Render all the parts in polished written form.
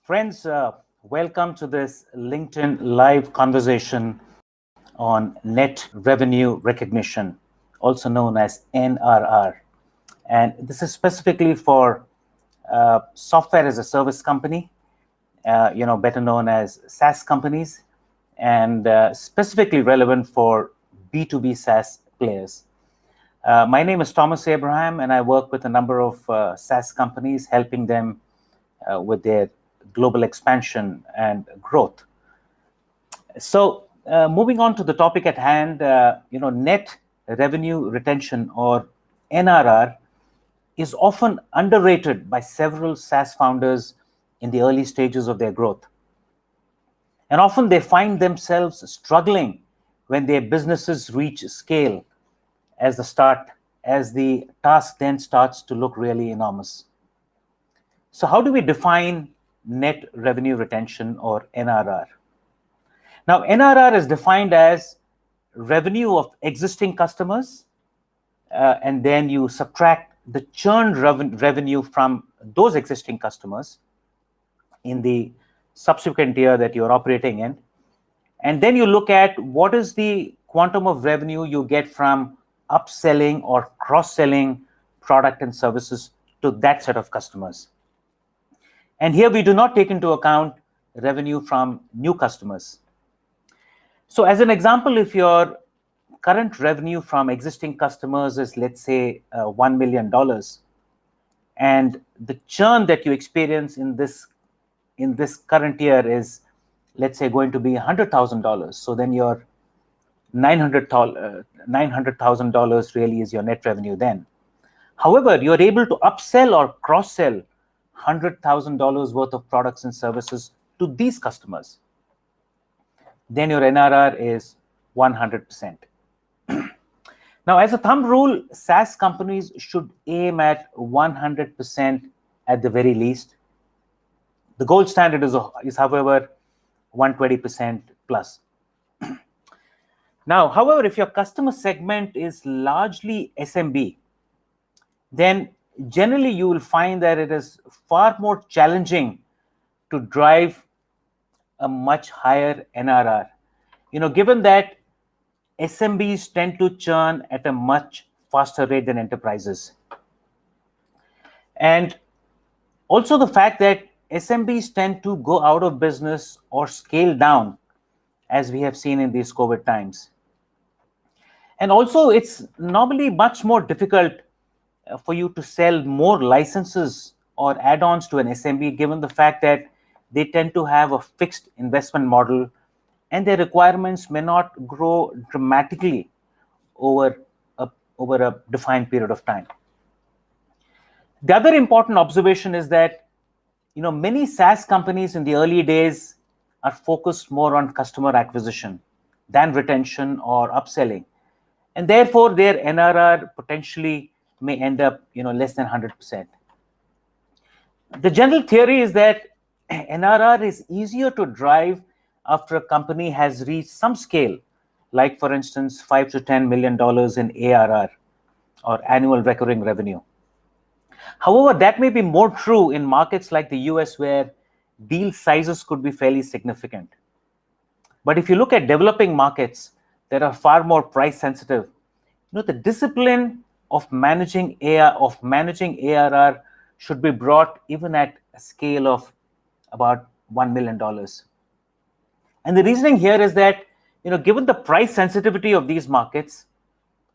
Friends, welcome to this LinkedIn live conversation on net revenue recognition, also known as NRR. And this is specifically for software as a service company, better known as SaaS companies, and specifically relevant for B2B SaaS players. My name is Thomas Abraham, and I work with a number of SaaS companies, helping them with their global expansion and growth. So moving on to the topic at hand, net revenue retention, or NRR, is often underrated by several SaaS founders in the early stages of their growth. And often they find themselves struggling when their businesses reach scale as the task then starts to look really enormous. So how do we define net revenue retention, or NRR? Now, NRR is defined as revenue of existing customers, and then you subtract the churned revenue from those existing customers in the subsequent year that you're operating in. And then you look at what is the quantum of revenue you get from upselling or cross-selling product and services to that set of customers. And here we do not take into account revenue from new customers. So as an example, if your current revenue from existing customers is, let's say, $1 million, and the churn that you experience in this current year is, let's say, going to be $100,000. So then your $900,000 really is your net revenue then. However, you're able to upsell or cross-sell $100,000 worth of products and services to these customers. Then your NRR is 100%. Now, as a thumb rule, SaaS companies should aim at 100% at the very least. The gold standard is however, 120% plus. Now, however, if your customer segment is largely SMB, then generally you will find that it is far more challenging to drive a much higher NRR. Given that SMBs tend to churn at a much faster rate than enterprises. And also the fact that SMBs tend to go out of business or scale down, as we have seen in these COVID times. And also it's normally much more difficult for you to sell more licenses or add-ons to an SMB, given the fact that they tend to have a fixed investment model and their requirements may not grow dramatically over a defined period of time. The other important observation is that many SaaS companies in the early days are focused more on customer acquisition than retention or upselling. And therefore, their NRR potentially may end up less than 100%. The general theory is that NRR is easier to drive after a company has reached some scale, like for instance, $5 to $10 million in ARR, or annual recurring revenue. However, that may be more true in markets like the US, where deal sizes could be fairly significant. But if you look at developing markets that are far more price sensitive, the discipline of managing ARR should be brought even at a scale of about $1 million. And the reasoning here is that, given the price sensitivity of these markets,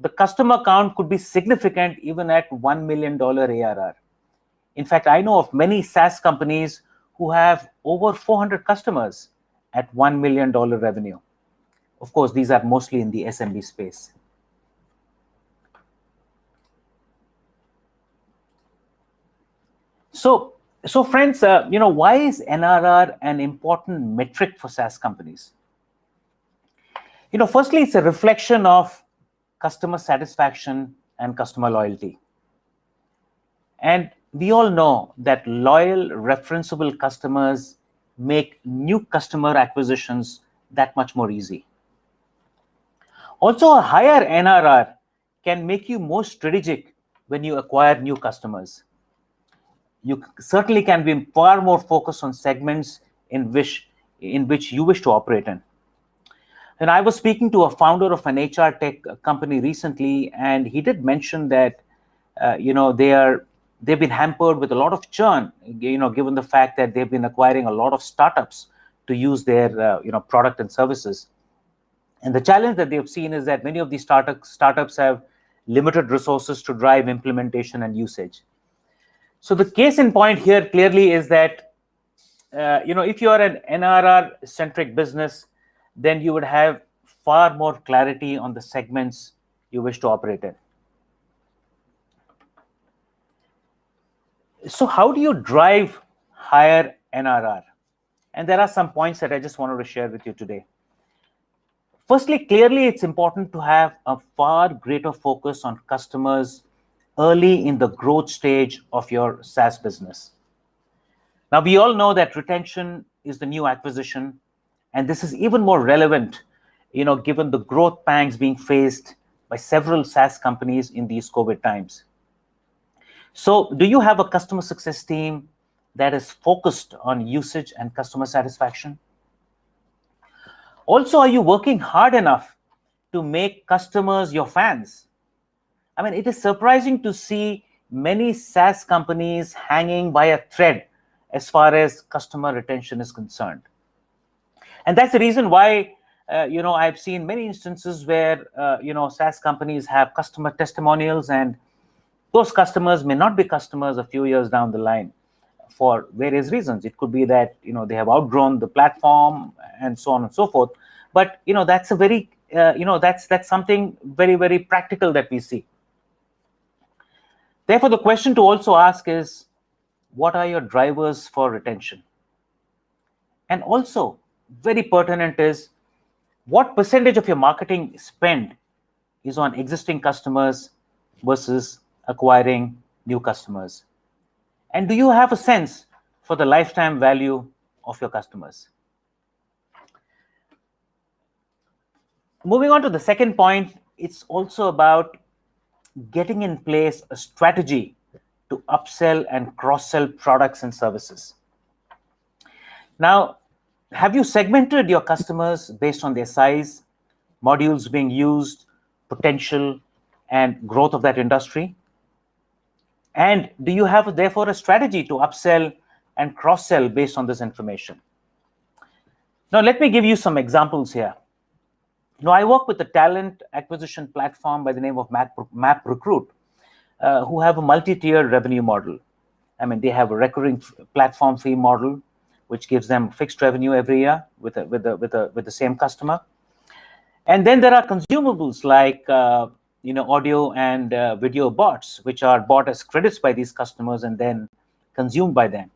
the customer count could be significant even at $1 million ARR. In fact, I know of many SaaS companies who have over 400 customers at $1 million revenue. Of course, these are mostly in the SMB space. So friends, why is NRR an important metric for SaaS companies? Firstly, it's a reflection of customer satisfaction and customer loyalty. And we all know that loyal, referenceable customers make new customer acquisitions that much more easy. Also, a higher NRR can make you more strategic when you acquire new customers. you certainly can be far more focused on segments in which you wish to operate in. And I was speaking to a founder of an HR tech company recently, and he did mention that they've been hampered with a lot of churn, given the fact that they've been acquiring a lot of startups to use their product and services. And the challenge that they've seen is that many of these startups have limited resources to drive implementation and usage. So the case in point here clearly is that if you are an NRR centric business, then you would have far more clarity on the segments you wish to operate in. So how do you drive higher NRR? And there are some points that I just wanted to share with you today. Firstly, clearly, it's important to have a far greater focus on customers early in the growth stage of your SaaS business. Now, we all know that retention is the new acquisition, and this is even more relevant, given the growth pangs being faced by several SaaS companies in these COVID times. So do you have a customer success team that is focused on usage and customer satisfaction? Also, are you working hard enough to make customers your fans? I mean, it is surprising to see many SaaS companies hanging by a thread as far as customer retention is concerned. And that's the reason why, I've seen many instances where, SaaS companies have customer testimonials, and those customers may not be customers a few years down the line for various reasons. It could be that, they have outgrown the platform and so on and so forth. But, that's a very, that's something very, very practical that we see. Therefore, the question to also ask is, what are your drivers for retention? And also, very pertinent is, what percentage of your marketing spend is on existing customers versus acquiring new customers? And do you have a sense for the lifetime value of your customers? Moving on to the second point, it's also about getting in place a strategy to upsell and cross-sell products and services. Now, have you segmented your customers based on their size, modules being used, potential, and growth of that industry? And do you have, therefore, a strategy to upsell and cross-sell based on this information? Now, let me give you some examples here. Now, I work with a talent acquisition platform by the name of MapRecruit, who have a multi-tiered revenue model. I mean, they have a recurring platform fee model, which gives them fixed revenue every year with the same customer. And then there are consumables like audio and video bots, which are bought as credits by these customers and then consumed by them.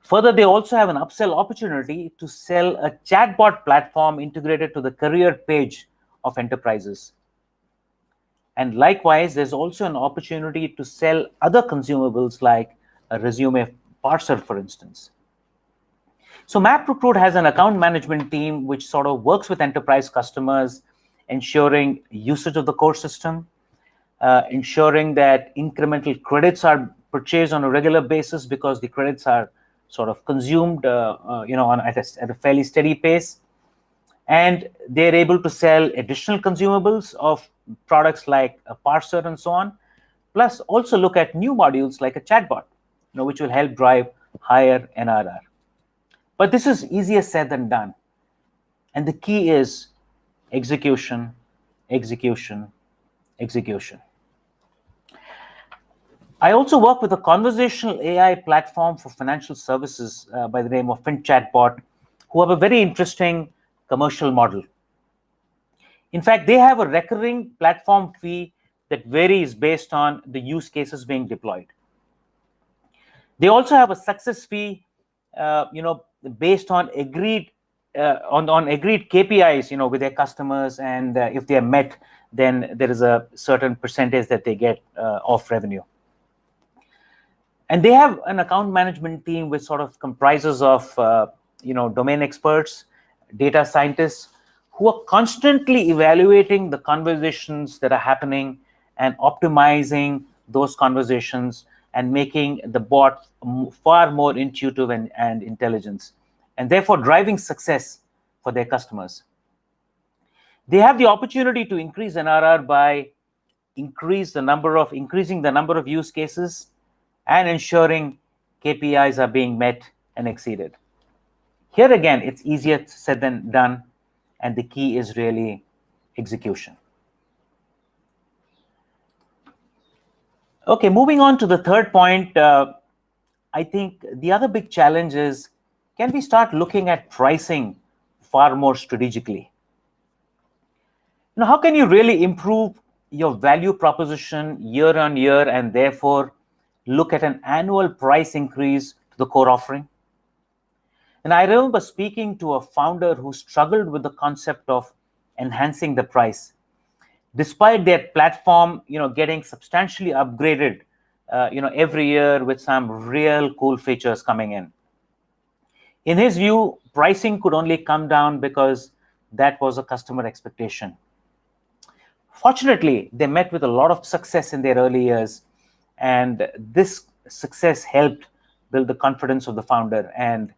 Further, they also have an upsell opportunity to sell a chatbot platform integrated to the career page of enterprises. And likewise, there's also an opportunity to sell other consumables like a resume parser, for instance. So MapRecruit has an account management team which sort of works with enterprise customers, ensuring usage of the core system, ensuring that incremental credits are purchased on a regular basis because the credits are sort of consumed at a fairly steady pace. And they're able to sell additional consumables of products like a parser and so on, plus also look at new modules like a chatbot, which will help drive higher NRR. But this is easier said than done. And the key is execution, execution, execution. I also work with a conversational AI platform for financial services by the name of FinChatbot, who have a very interesting commercial model. In fact, they have a recurring platform fee that varies based on the use cases being deployed. They also have a success fee, based on agreed agreed KPIs, with their customers, and if they are met, then there is a certain percentage that they get of revenue. And they have an account management team which sort of comprises of domain experts, data scientists, who are constantly evaluating the conversations that are happening and optimizing those conversations and making the bot far more intuitive and intelligent, and therefore driving success for their customers. They have the opportunity to increase NRR by increasing the number of use cases and ensuring KPIs are being met and exceeded. Here again, it's easier said than done, and the key is really execution. Okay, moving on to the third point, I think the other big challenge is, can we start looking at pricing far more strategically? How can you really improve your value proposition year on year and therefore look at an annual price increase to the core offering? And I remember speaking to a founder who struggled with the concept of enhancing the price, despite their platform, getting substantially upgraded, every year with some real cool features coming in. In his view, pricing could only come down because that was a customer expectation. Fortunately, they met with a lot of success in their early years, and this success helped build the confidence of the founder, and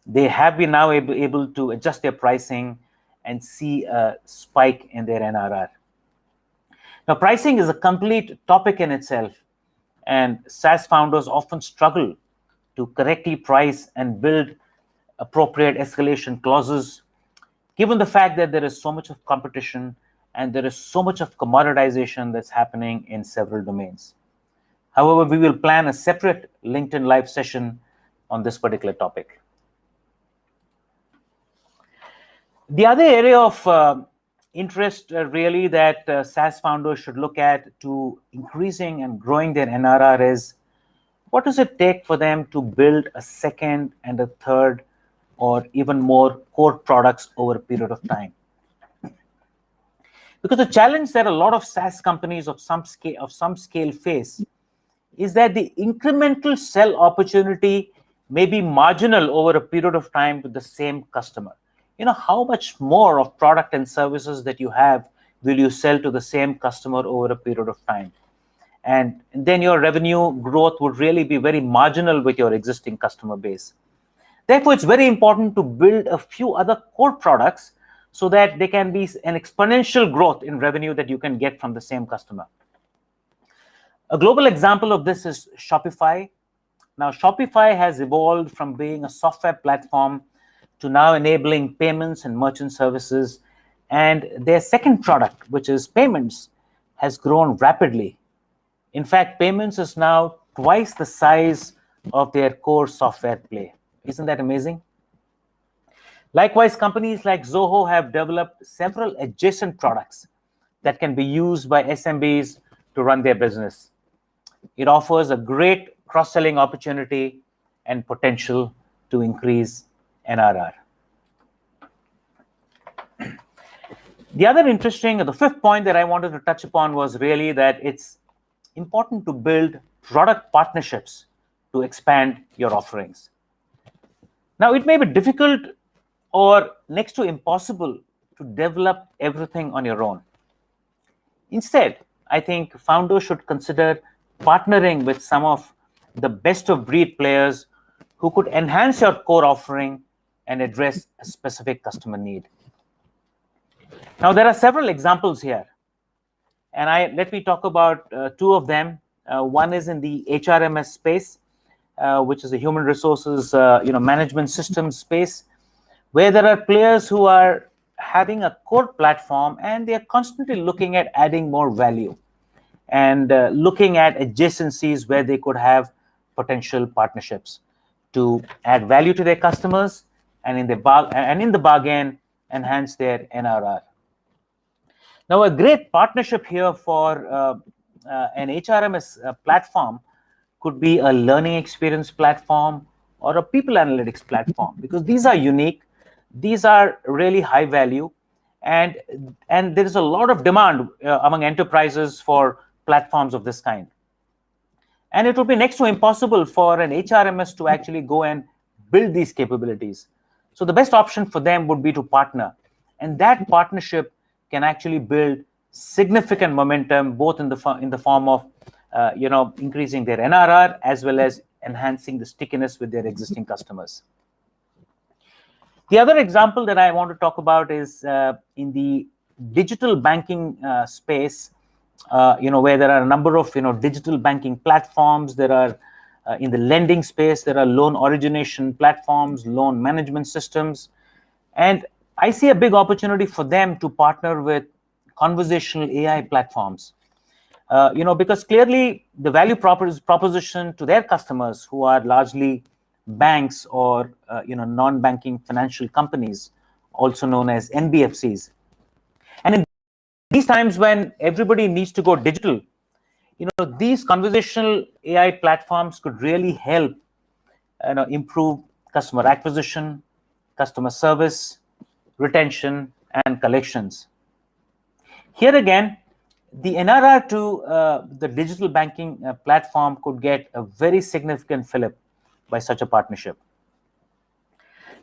they have been now able to adjust their pricing and see a spike in their NRR. Now, pricing is a complete topic in itself, and SaaS founders often struggle to correctly price and build appropriate escalation clauses, given the fact that there is so much of competition and there is so much of commoditization that's happening in several domains. However, we will plan a separate LinkedIn Live session on this particular topic. The other area of interest really that SaaS founders should look at to increasing and growing their NRR is, what does it take for them to build a second and a third or even more core products over a period of time? Because the challenge that a lot of SaaS companies of some scale face is that the incremental sell opportunity may be marginal over a period of time with the same customer. How much more of product and services that you have will you sell to the same customer over a period of time? And then your revenue growth would really be very marginal with your existing customer base. Therefore, it's very important to build a few other core products so that there can be an exponential growth in revenue that you can get from the same customer. A global example of this is Shopify. Now, Shopify has evolved from being a software platform to now enabling payments and merchant services. And their second product, which is payments, has grown rapidly. In fact, payments is now twice the size of their core software play. Isn't that amazing? Likewise, companies like Zoho have developed several adjacent products that can be used by SMBs to run their business. It offers a great cross-selling opportunity and potential to increase NRR. The fifth point that I wanted to touch upon was really that it's important to build product partnerships to expand your offerings. Now, it may be difficult or next to impossible to develop everything on your own. Instead, I think founders should consider partnering with some of the best of breed players who could enhance your core offering and address a specific customer need. Now, there are several examples here, and let me talk about two of them. One is in the HRMS space, which is the human resources management system space, where there are players who are having a core platform and they are constantly looking at adding more value and looking at adjacencies where they could have potential partnerships to add value to their customers and in the bargain enhance their NRR. Now, a great partnership here for an HRMS platform could be a learning experience platform or a people analytics platform, because these are unique, these are really high value, and there is a lot of demand among enterprises for platforms of this kind. And it would be next to impossible for an HRMS to actually go and build these capabilities. So the best option for them would be to partner. And that partnership can actually build significant momentum, both in the form of increasing their NRR as well as enhancing the stickiness with their existing customers. The other example that I want to talk about is in the digital banking space, where there are a number of digital banking platforms. There are in the lending space, there are loan origination platforms, loan management systems, and I see a big opportunity for them to partner with conversational AI platforms. Because clearly the value proposition to their customers, who are largely banks or non-banking financial companies, also known as NBFCs, and in these times when everybody needs to go digital, these conversational AI platforms could really help improve customer acquisition, customer service, retention, and collections. Here again, the NRR to the digital banking platform could get a very significant fillip by such a partnership.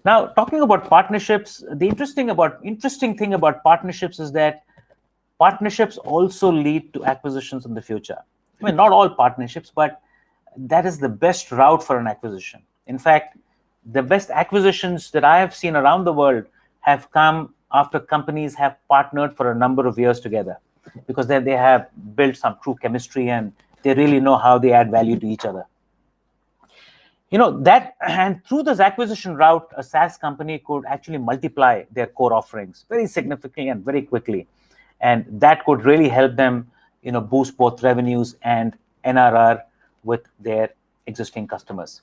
Now, talking about partnerships, the interesting thing about partnerships is that partnerships also lead to acquisitions in the future. I mean, not all partnerships, but that is the best route for an acquisition. In fact, the best acquisitions that I have seen around the world have come after companies have partnered for a number of years together, because then they have built some true chemistry and they really know how they add value to each other. And through this acquisition route, a SaaS company could actually multiply their core offerings very significantly and very quickly. And that could really help them, boost both revenues and NRR with their existing customers.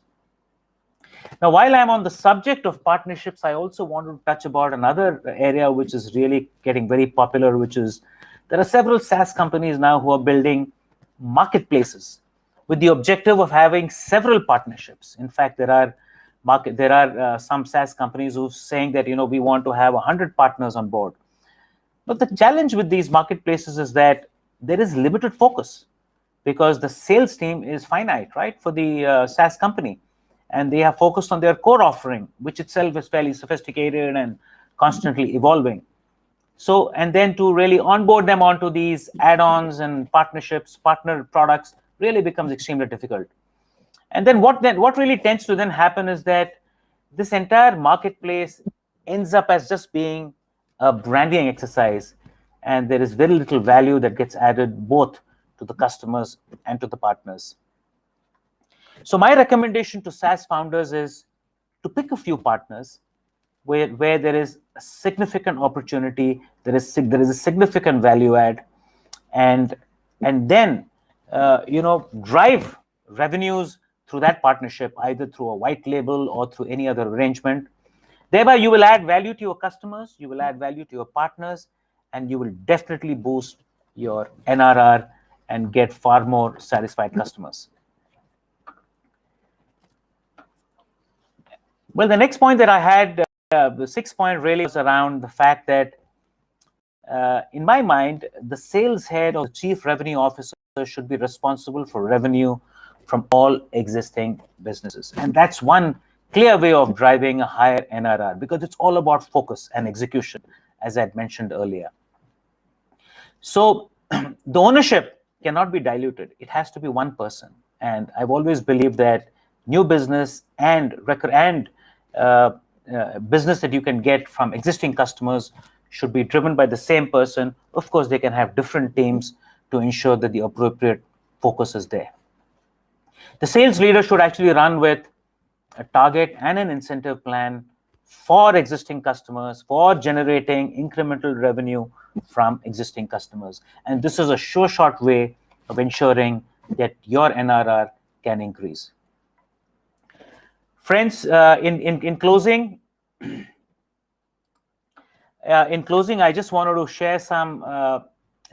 Now, while I'm on the subject of partnerships, I also want to touch about another area which is really getting very popular, which is there are several SaaS companies now who are building marketplaces with the objective of having several partnerships. In fact, there are some SaaS companies who are saying that we want to have 100 partners on board. But the challenge with these marketplaces is that there is limited focus, because the sales team is finite, right, for the SaaS company. And they have focused on their core offering, which itself is fairly sophisticated and constantly evolving. So, and then to really onboard them onto these add-ons and partnerships, partner products, really becomes extremely difficult. And then what really tends to then happen is that this entire marketplace ends up as just being a branding exercise, and there is very little value that gets added both to the customers and to the partners. So my recommendation to SaaS founders is to pick a few partners where there is a significant opportunity, there is a significant value add, and then drive revenues through that partnership, either through a white label or through any other arrangement. Thereby, you will add value to your customers, you will add value to your partners, and you will definitely boost your NRR and get far more satisfied customers. Well, the next point that I had, the sixth point, really was around the fact that, in my mind, the sales head or chief revenue officer should be responsible for revenue from all existing businesses. And that's one clear way of driving a higher NRR, because it's all about focus and execution, as I had mentioned earlier. So the ownership cannot be diluted. It has to be one person. And I've always believed that new business and business that you can get from existing customers should be driven by the same person. Of course, they can have different teams to ensure that the appropriate focus is there. The sales leader should actually run with a target and an incentive plan for existing customers, for generating incremental revenue from existing customers. And this is a sure shot way of ensuring that your NRR can increase. Friends, in closing, I just wanted to share some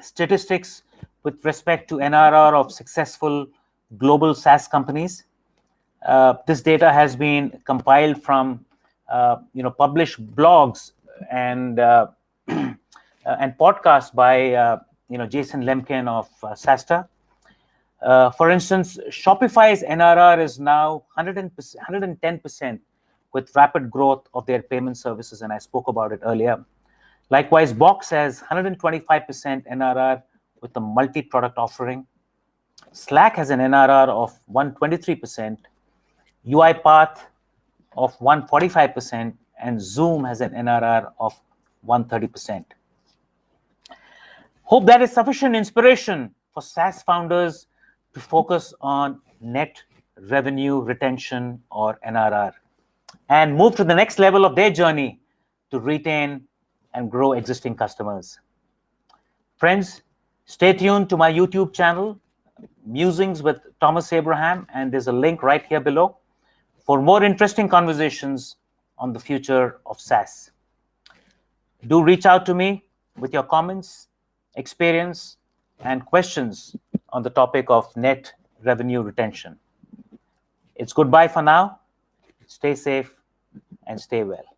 statistics with respect to NRR of successful global SaaS companies. This data has been compiled from published blogs and podcasts by Jason Lemkin of SaaStr. For instance, Shopify's NRR is now 110% with rapid growth of their payment services, and I spoke about it earlier. Likewise, Box has 125% NRR with a multi-product offering. Slack has an NRR of 123%, UiPath of 145%, and Zoom has an NRR of 130%. Hope that is sufficient inspiration for SaaS founders to focus on net revenue retention, or NRR, and move to the next level of their journey to retain and grow existing customers. Friends, stay tuned to my YouTube channel, Musings with Thomas Abraham, and there's a link right here below for more interesting conversations on the future of SaaS. Do reach out to me with your comments, experience, and questions on the topic of net revenue retention. It's goodbye for now. Stay safe and stay well.